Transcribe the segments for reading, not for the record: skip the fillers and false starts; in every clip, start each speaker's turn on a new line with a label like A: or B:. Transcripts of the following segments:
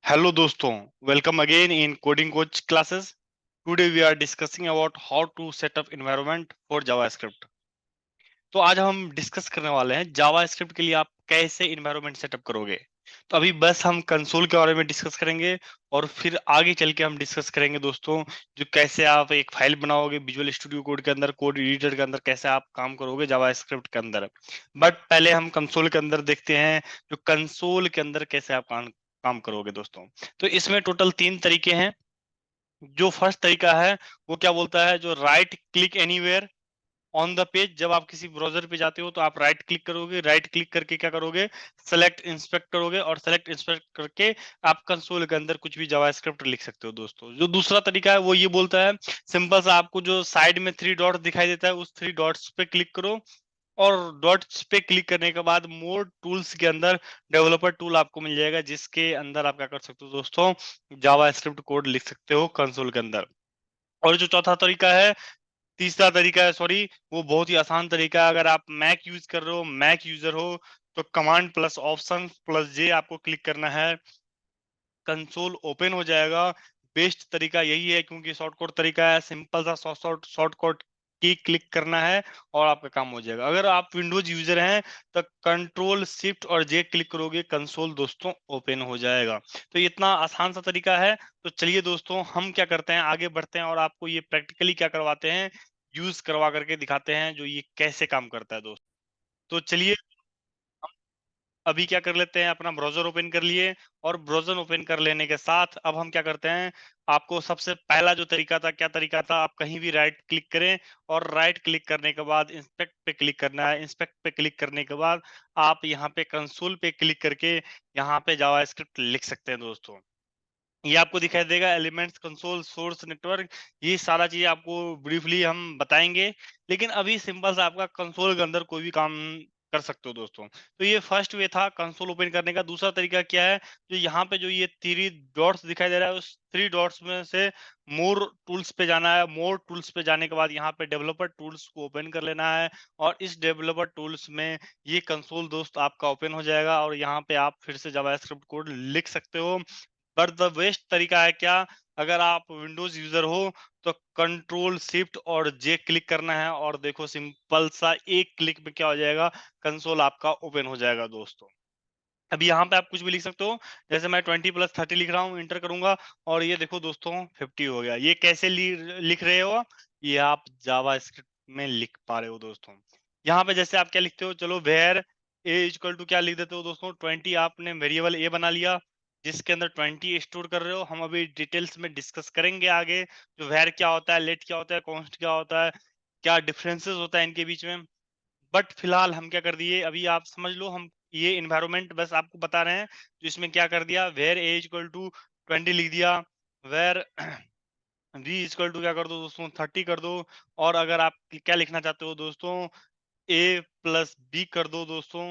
A: Hello दोस्तों, welcome again in Coding Coach classes. Today we are discussing about how to set up environment for JavaScript. तो आज हम discuss करने वाले हैं JavaScript के लिए आप कैसे environment सेटअप करोगे। तो अभी बस हम कंसोल के बारे में डिस्कस करेंगे और फिर आगे चल के हम डिस्कस करेंगे दोस्तों जो कैसे आप एक फाइल बनाओगे विजुअल स्टूडियो कोड के अंदर, कोड एडिटर के अंदर कैसे आप काम करोगे JavaScript के अंदर। बट पहले हम कंसोल के अंदर देखते हैं जो कंसोल के अंदर कैसे आप काम करोगे दोस्तों। तो इसमें टोटल 3 तरीके हैं। जो फर्स्ट तरीका है वो क्या बोलता है, जो right click anywhere on the page. जब आप किसी ब्राउजर पे जाते हो तो आप राइट क्लिक करोगे, राइट क्लिक करके क्या करोगे, सेलेक्ट इंस्पेक्ट करोगे और सेलेक्ट इंस्पेक्ट करके आप कंसोल के अंदर कुछ भी जावास्क्रिप्ट लिख सकते हो दोस्तों। जो दूसरा तरीका है वो ये बोलता है, सिंपल सा आपको जो साइड में 3 डॉट दिखाई देता है उस 3 डॉट्स पे क्लिक करो और डॉट्स पे क्लिक करने के बाद मोर टूल्स के अंदर डेवलपर टूल आपको मिल जाएगा, जिसके अंदर आप क्या कर सकते हो दोस्तों, जावास्क्रिप्ट कोड लिख सकते हो कंसोल के अंदर। और जो चौथा तरीका है, तीसरा तरीका है सॉरी, वो बहुत ही आसान तरीका है। अगर आप मैक यूज कर रहे हो, मैक यूजर हो, तो कमांड प्लस ऑप्शन प्लस जे आपको क्लिक करना है, कंसोल ओपन हो जाएगा। बेस्ट तरीका यही है क्योंकि शॉर्टकट तरीका है, सिंपल सा शॉर्टकट की क्लिक करना है और आपका काम हो जाएगा। अगर आप विंडोज यूजर हैं तो कंट्रोल शिफ्ट और जे क्लिक करोगे, कंसोल दोस्तों ओपन हो जाएगा। तो इतना आसान सा तरीका है। तो चलिए दोस्तों हम क्या करते हैं, आगे बढ़ते हैं और आपको ये प्रैक्टिकली क्या करवाते हैं, यूज करवा करके दिखाते हैं जो ये कैसे काम करता है दोस्तों। तो चलिए अभी क्या कर लेते हैं, अपना ब्राउजर ओपन कर लिए और ब्राउजर ओपन कर लेने के साथ अब हम क्या करते हैं, आपको सबसे पहला जो तरीका था, क्या तरीका था, आप कहीं भी राइट क्लिक करें और राइट क्लिक करने के बाद इंस्पेक्ट पे क्लिक करना है। इंस्पेक्ट पे क्लिक करने के बाद आप यहाँ पे कंसोल पे क्लिक करके यहाँ पे जावास्क्रिप्ट लिख सकते हैं दोस्तों। ये आपको दिखाई देगा एलिमेंट्स कंसोल सोर्स नेटवर्क, ये सारा चीज आपको ब्रीफली हम बताएंगे। लेकिन अभी सिंपल सा आपका कंसोल के अंदर कोई भी काम कर सकते हो दोस्तों। तो ये फर्स्ट वे था कंसोल ओपन करने का। दूसरा तरीका क्या है, जो यहाँ पे जो ये 3 डॉट्स दिखाई दे रहा है उस 3 डॉट्स में से मोर टूल्स पे जाना है। मोर टूल्स पे जाने के बाद यहाँ पे डेवलपर टूल्स को ओपन कर लेना है और इस डेवलपर टूल्स में ये कंसोल दोस्त आपका ओपन हो जाएगा और यहाँ पे आप फिर से जावास्क्रिप्ट कोड लिख सकते हो। बट द बेस्ट तरीका है क्या, अगर आप विंडोज यूजर हो तो कंट्रोल शिफ्ट और जे क्लिक करना है और देखो सिंपल सा एक क्लिक में क्या हो जाएगा, कंसोल आपका ओपन हो जाएगा दोस्तों। अभी यहाँ पे आप कुछ भी लिख सकते हो, जैसे मैं 20+30 लिख रहा हूँ, इंटर करूंगा और ये देखो दोस्तों 50 हो गया। ये कैसे लिख रहे हो, ये आप जावा स्क्रिप्ट में लिख पा रहे हो दोस्तों। यहाँ पे जैसे आप क्या लिखते हो, चलो वेयर ए इक्वल टू क्या लिख देते हो दोस्तों, 20 आपने वेरिएबल ए बना लिया जिसके अंदर 20 स्टोर कर रहे हो। हम अभी डिटेल्स में डिस्कस करेंगे आगे, जो वेयर क्या होता है, लेट क्या होता है, कॉन्स्ट क्या होता है, क्या डिफरेंसेस होता है इनके बीच में। बट फिलहाल हम क्या कर दिए, अभी आप समझ लो, हम ये इन्वायरमेंट बस आपको बता रहे हैं। तो इसमें क्या कर दिया, वेयर ए इक्वल टू 20 लिख दिया, वेयर बी इक्वल टू क्या कर दो दोस्तों, 30 कर दो। और अगर आप क्या लिखना चाहते हो दोस्तों, ए प्लस बी कर दो दोस्तों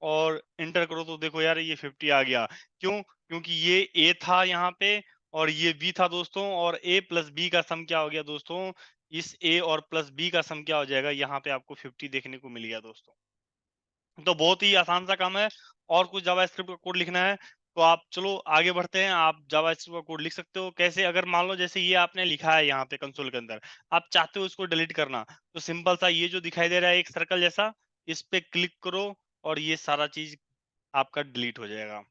A: और इंटर करो तो देखो यार ये 50 आ गया। क्यों, क्योंकि ये ए था यहाँ पे और ये बी था दोस्तों, और ए प्लस बी का सम क्या हो गया दोस्तों, इस ए और प्लस बी का सम क्या हो जाएगा, यहाँ पे आपको 50 देखने को मिल गया दोस्तों। तो बहुत ही आसान सा काम है। और कुछ जावास्क्रिप्ट का कोड लिखना है तो आप चलो आगे बढ़ते हैं। आप जावास्क्रिप्ट का कोड लिख सकते हो कैसे, अगर मान लो जैसे ये आपने लिखा है यहाँ पे कंसोल के अंदर, आप चाहते हो इसको डिलीट करना, तो सिंपल सा ये जो दिखाई दे रहा है एक सर्कल जैसा, इस पे क्लिक करो और ये सारा चीज आपका डिलीट हो जाएगा।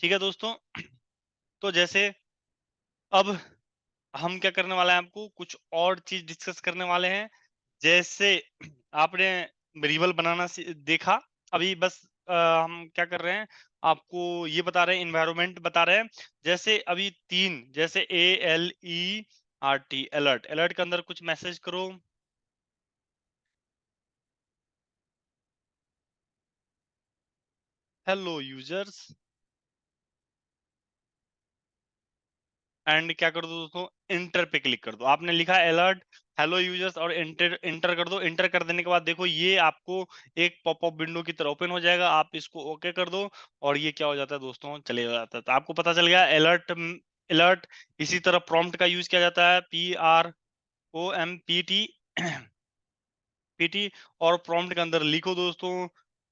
A: ठीक है दोस्तों। तो जैसे अब हम क्या करने वाले हैं, आपको कुछ और चीज डिस्कस करने वाले हैं। जैसे आपने वेरिएबल बनाना देखा, अभी बस हम क्या कर रहे हैं, आपको ये बता रहे हैं, इन्वायरमेंट बता रहे हैं। जैसे अभी 3, जैसे ALERT, अलर्ट, अलर्ट के अंदर कुछ मैसेज करो, हेलो यूजर्स, एंड क्या कर दो दोस्तों, इंटर पे क्लिक कर दो। आपने लिखा अलर्ट हेलो यूजर्स और इंटर इंटर कर दो। इंटर कर देने के बाद देखो ये आपको एक पॉपअप विंडो की तरह ओपन हो जाएगा। आप इसको ओके कर दो और ये क्या हो जाता है दोस्तों, चले जाता है। तो आपको पता चल गया अलर्ट, अलर्ट। इसी तरह प्रॉम्प्ट का यूज किया जाता है, PROMPT PT। और प्रॉम्प्ट के अंदर लिखो दोस्तों,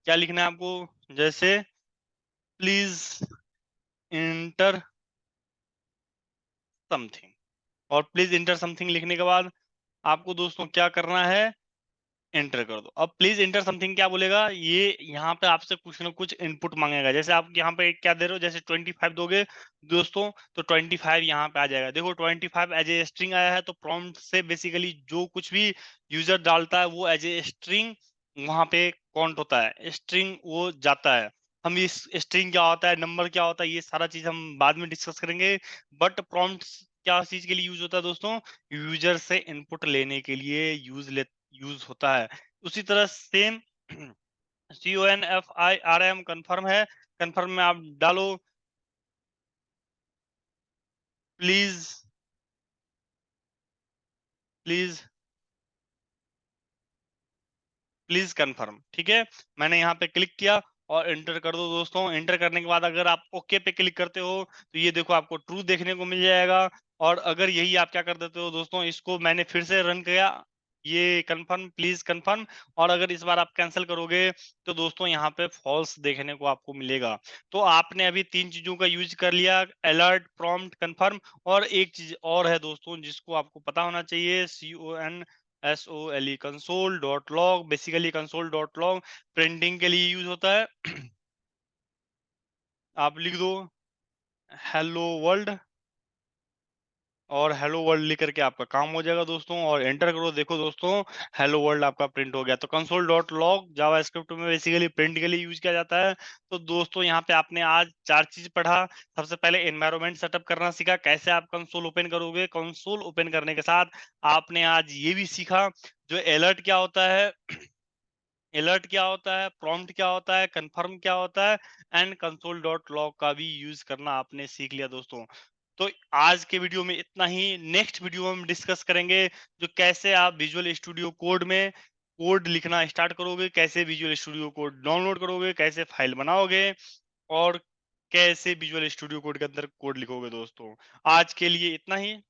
A: क्या लिखना है आपको, जैसे प्लीज इंटर समथिंग। और प्लीज इंटर समथिंग लिखने के बाद आपको दोस्तों क्या करना है, एंटर कर दो। अब प्लीज एंटर समथिंग क्या बोलेगा, ये यहाँ पे आपसे कुछ ना कुछ इनपुट मांगेगा। जैसे आप यहाँ पे क्या दे रहे हो, जैसे 25 दोगे दोस्तों तो 25 यहाँ पे आ जाएगा। देखो 25 एज ए स्ट्रिंग आया है, तो प्रॉम्प्ट से बेसिकली जो कुछ भी यूजर डालता है वो एज ए स्ट्रिंग वहां पे काउंट होता है, स्ट्रिंग वो जाता है। हम इस स्ट्रिंग क्या होता है, नंबर क्या होता है, ये सारा चीज हम बाद में डिस्कस करेंगे। बट प्रॉम्प्ट क्या चीज के लिए यूज होता है दोस्तों, यूजर से इनपुट लेने के लिए यूज होता है। उसी तरह सेम CONFIRM कंफर्म है, कंफर्म में आप डालो प्लीज प्लीज प्लीज कंफर्म। ठीक है, मैंने यहाँ पे क्लिक किया और एंटर कर दो दोस्तों। एंटर करने के बाद अगर आप ओके पे क्लिक करते हो तो ये देखो आपको ट्रू देखने को मिल जाएगा। और अगर यही आप क्या कर देते हो दोस्तों, इसको मैंने फिर से रन किया, ये कंफर्म प्लीज कंफर्म, और अगर इस बार आप कैंसिल करोगे तो दोस्तों यहाँ पे फॉल्स देखने को आपको मिलेगा। तो आपने अभी 3 चीजों का यूज कर लिया, अलर्ट, प्रॉम्प्ट, कंफर्म। और एक चीज और है दोस्तों जिसको आपको पता होना चाहिए, CONSOLE, console dot log. Basically console dot log printing के लिए यूज होता है। आप लिख दो हेलो वर्ल्ड, और हेलो वर्ल्ड लिख करके आपका काम हो जाएगा दोस्तों। और एंटर करो, देखो दोस्तों हेलो वर्ल्ड आपका प्रिंट हो गया। तो कंसोल डॉट लॉग जावास्क्रिप्ट में बेसिकली प्रिंट के लिए यूज किया जाता है। तो दोस्तों यहाँ पे आपने आज 4 चीज पढ़ा। सबसे पहले एनवायरनमेंट सेटअप करना सीखा, कैसे आप कंसोल ओपन करोगे। कंसोल ओपन करने के साथ आपने आज ये भी सीखा जो अलर्ट क्या होता है, अलर्ट क्या होता है, प्रॉम्प्ट क्या होता है, कंफर्म क्या होता है, एंड कंसोल डॉट लॉग का भी यूज करना आपने सीख लिया दोस्तों। तो आज के वीडियो में इतना ही। नेक्स्ट वीडियो में हम डिस्कस करेंगे जो कैसे आप विजुअल स्टूडियो कोड में कोड लिखना स्टार्ट करोगे, कैसे विजुअल स्टूडियो कोड डाउनलोड करोगे, कैसे फाइल बनाओगे, और कैसे विजुअल स्टूडियो कोड के अंदर कोड लिखोगे दोस्तों। आज के लिए इतना ही।